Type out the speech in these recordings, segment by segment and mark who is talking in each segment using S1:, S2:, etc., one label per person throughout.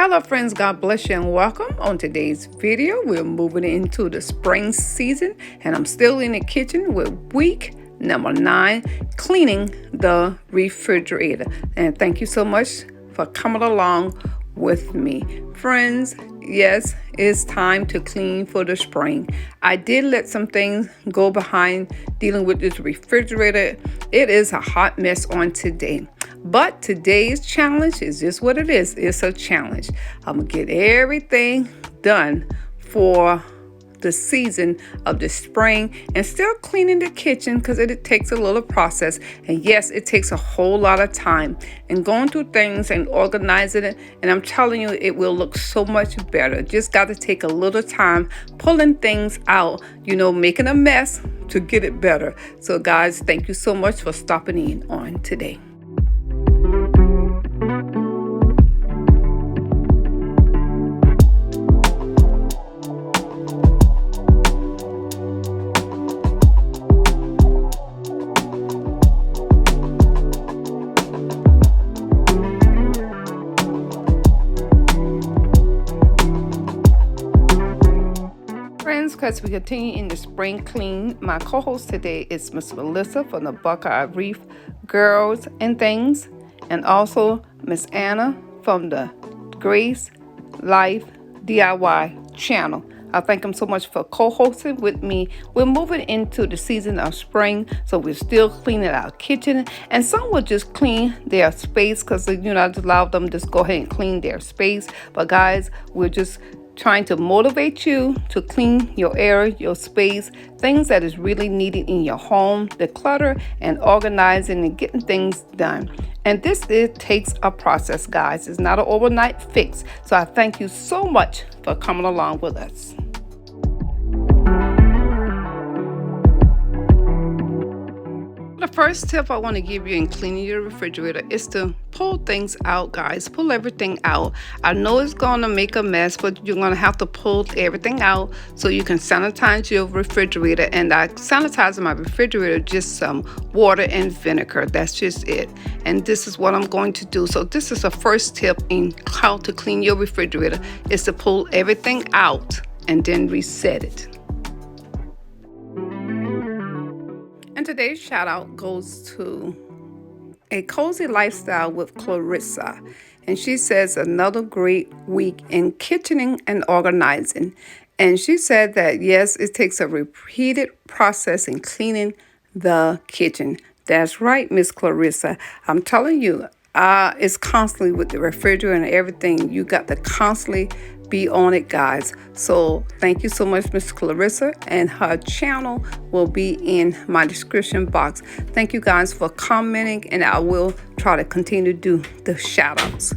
S1: Hello friends, God bless you and welcome. On today's video, we're moving into the spring season and I'm still in the kitchen with week number 9, cleaning the refrigerator. And thank you so much for coming along with me. Friends, yes, it's time to clean for the spring. I did let some things go behind dealing with this refrigerator. It is a hot mess on today. But today's challenge is just what it is. It's a challenge. I'm going to get everything done for the season of the spring and still cleaning the kitchen because it takes a little process. And yes, it takes a whole lot of time and going through things and organizing it. And I'm telling you, it will look so much better. Just got to take a little time pulling things out, making a mess to get it better. So guys, thank you so much for stopping in on today. As we continue in the spring clean, my co-host today is Miss Melissa from the Buckeye Reef Girls and Things, and also Miss Anna from the Grace Life DIY channel. I thank them so much for co-hosting with me. We're moving into the season of spring, so we're still cleaning our kitchen, and some will just clean their space because I just allow them to just go ahead and clean their space. But guys, we're just trying to motivate you to clean your area, your space, things that is really needed in your home, declutter and organizing and getting things done. And it takes a process, guys. It's not an overnight fix. So I thank you so much for coming along with us. The first tip I want to give you in cleaning your refrigerator is to pull things out, guys. Pull everything out. I know it's going to make a mess, but you're going to have to pull everything out so you can sanitize your refrigerator. And I sanitize my refrigerator just some water and vinegar. That's just it. And this is what I'm going to do. So this is the first tip in how to clean your refrigerator, is to pull everything out and then reset it. And today's shout out goes to A Cozy Lifestyle with Clarissa. And she says, another great week in kitchening and organizing. And she said that, yes, it takes a repeated process in cleaning the kitchen. That's right, Miss Clarissa. I'm telling you, it's constantly with the refrigerator and everything. You got to constantly be on it, guys. So thank you so much, Miss Clarissa, and her channel will be in my description box. Thank you guys for commenting, and I will try to continue to do the shout outs.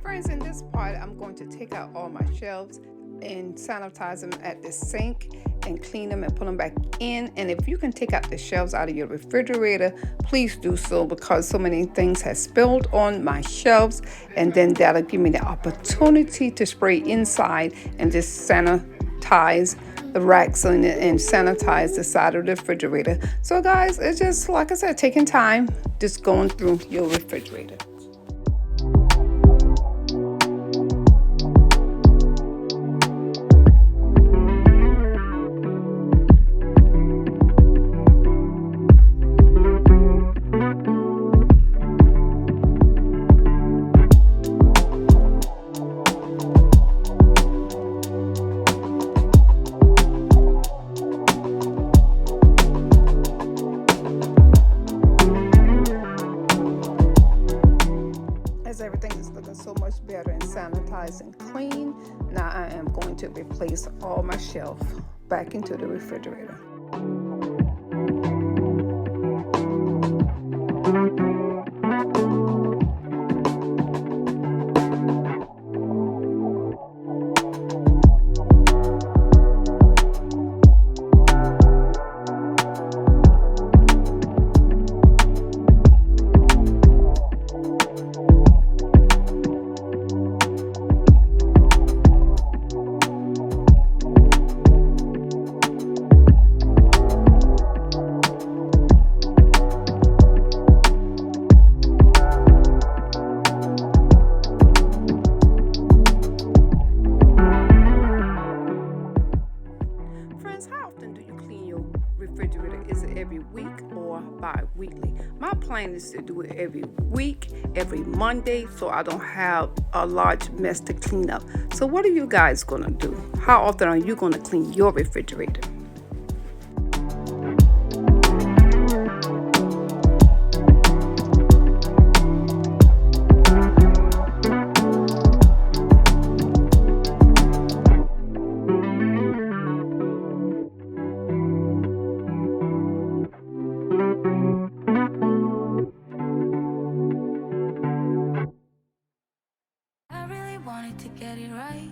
S1: Friends, in this part, I'm going to take out all my shelves and sanitize them at the sink and clean them and put them back in. And if you can take out the shelves out of your refrigerator, please do so, because so many things have spilled on my shelves, and then that'll give me the opportunity to spray inside and just sanitize the racks and sanitize the side of the refrigerator. So guys, it's just, like I said, taking time, just going through your refrigerator. Everything is looking so much better and sanitized and clean. Now I am going to replace all my shelf back into the refrigerator. tendency to do it every week, every Monday, so I don't have a large mess to clean up. So what are you guys gonna do? How often are you gonna clean your refrigerator?
S2: To get it right,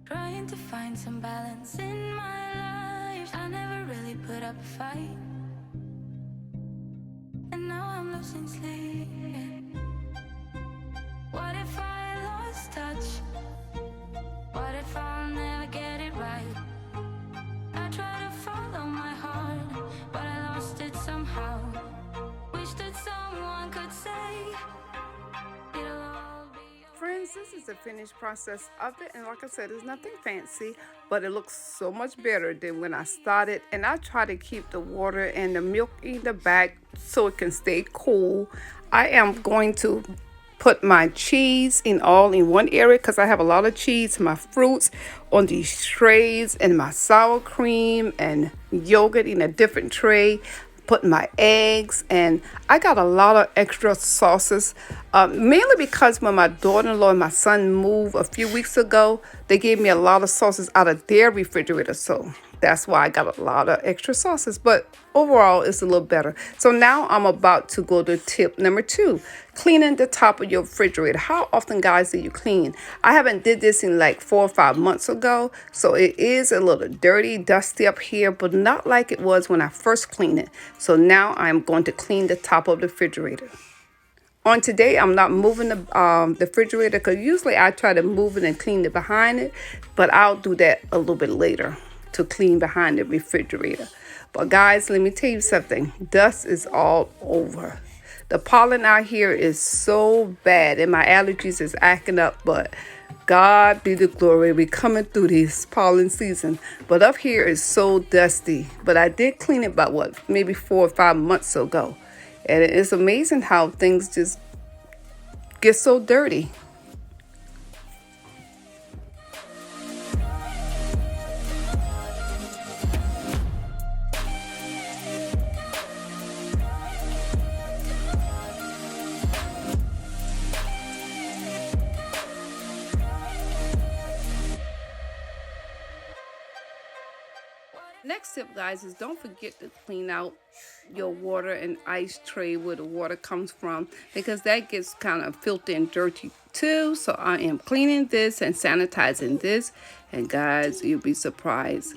S2: trying to find some balance in my life. I never really put up a fight, and now I'm losing sleep. What if I lost touch? What if I'll never get it right? I try to follow my heart, but I lost it somehow. Wish that someone could say it'll all be.
S1: Friends, this is the finished process of it, and like I said, it's nothing fancy, but it looks so much better than when I started. And I try to keep the water and the milk in the back so it can stay cool. I am going to put my cheese in one area because I have a lot of cheese, my fruits on these trays, and my sour cream and yogurt in a different tray. Put my eggs, and I got a lot of extra sauces, mainly because when my daughter-in-law and my son moved a few weeks ago, they gave me a lot of sauces out of their refrigerator, so that's why I got a lot of extra sauces. But overall, it's a little better. So now I'm about to go to tip number 2, cleaning the top of your refrigerator. How often, guys, do you clean? I haven't did this in like 4 or 5 months ago, so it is a little dirty, dusty up here, but not like it was when I first cleaned it. So now I'm going to clean the top of the refrigerator. On today, I'm not moving the refrigerator because usually I try to move it and clean it behind it, but I'll do that a little bit later to clean behind the refrigerator. But guys, let me tell you something. Dust is all over. The pollen out here is so bad and my allergies is acting up, but God be the glory. We're coming through this pollen season. But up here is so dusty. But I did clean it about maybe 4 or 5 months ago. And it's amazing how things just get so dirty. Next tip, guys, is don't forget to clean out your water and ice tray where the water comes from, because that gets kind of filthy and dirty too. So I am cleaning this and sanitizing this, and guys, you'll be surprised.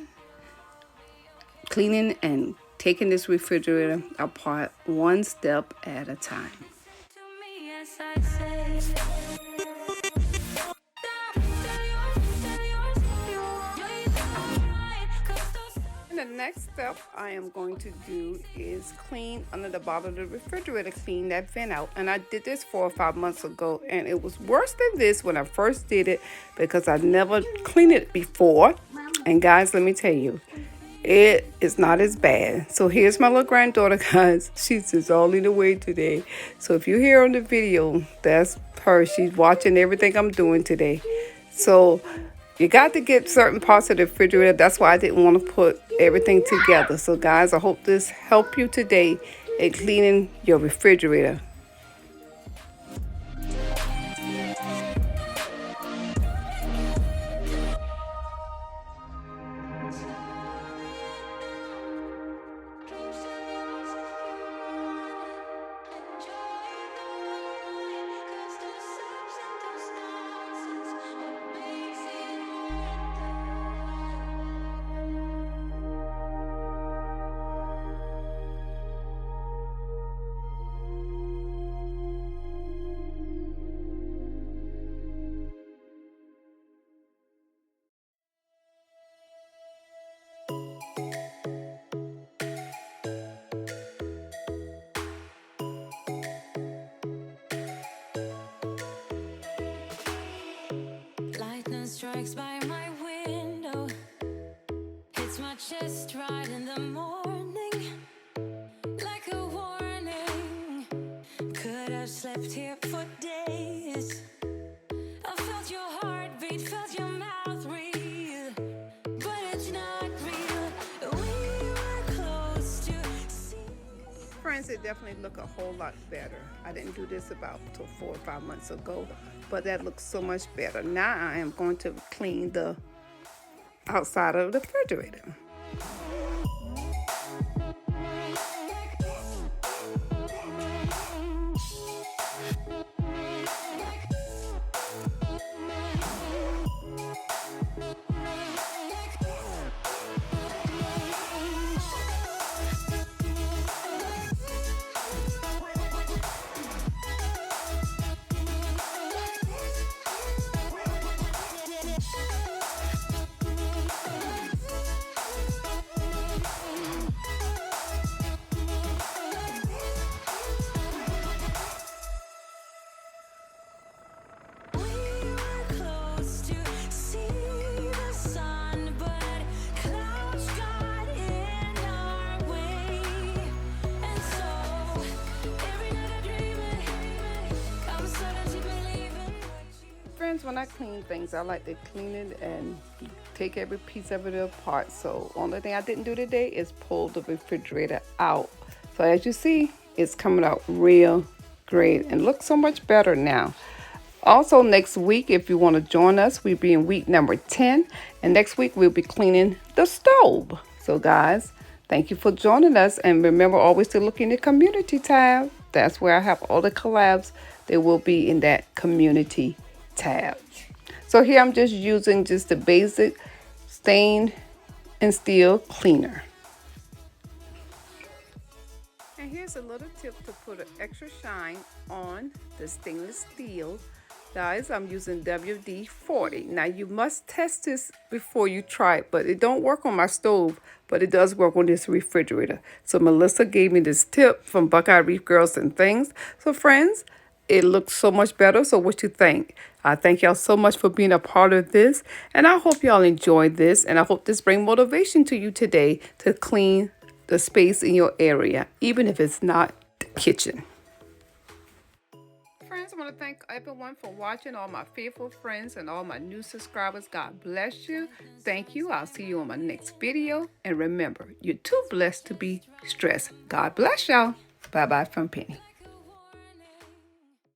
S1: Cleaning and taking this refrigerator apart one step at a time.
S2: To me, as I say.
S1: The next step I am going to do is clean under the bottom of the refrigerator, clean that vent out. And I did this 4 or 5 months ago, and it was worse than this when I first did it because I never cleaned it before. And guys, let me tell you, it is not as bad. So here's my little granddaughter, guys. She's just all in the way today. So if you hear on the video, that's her. She's watching everything I'm doing today. So you got to get certain parts of the refrigerator. That's why I didn't want to put everything together. So guys, I hope this helped you today in cleaning your refrigerator.
S2: Strikes by my window, hits my chest right in the morning, like a warning. I've slept here for days. I felt your heartbeat, felt your mouth breathe, but it's not real. We were close to see.
S1: Friends, it definitely look a whole lot better. I didn't do this about 4 or 5 months ago, but that looks so much better. Now I am going to clean the outside of the refrigerator. Friends, when I clean things, I like to clean it and take every piece of it apart. So only thing I didn't do today is pull the refrigerator out. So as you see, it's coming out real great and looks so much better now. Also next week, if you want to join us, we'll be in week number 10. And next week, we'll be cleaning the stove. So guys, thank you for joining us. And remember always to look in the community tab. That's where I have all the collabs. They will be in that community tab. So here I'm just using just the basic stain and steel cleaner. And here's a little tip to put an extra shine on the stainless steel. Guys, I'm using WD-40. Now you must test this before you try it, but it don't work on my stove, but it does work on this refrigerator. So Melissa gave me this tip from Buckeye Reef Girls and Things. So friends, it looks so much better. So what you think? I thank y'all so much for being a part of this. And I hope y'all enjoyed this. And I hope this brings motivation to you today to clean the space in your area, even if it's not the kitchen. Friends, I want to thank everyone for watching, all my faithful friends and all my new subscribers. God bless you. Thank you. I'll see you on my next video. And remember, you're too blessed to be stressed. God bless y'all. Bye-bye from Penny.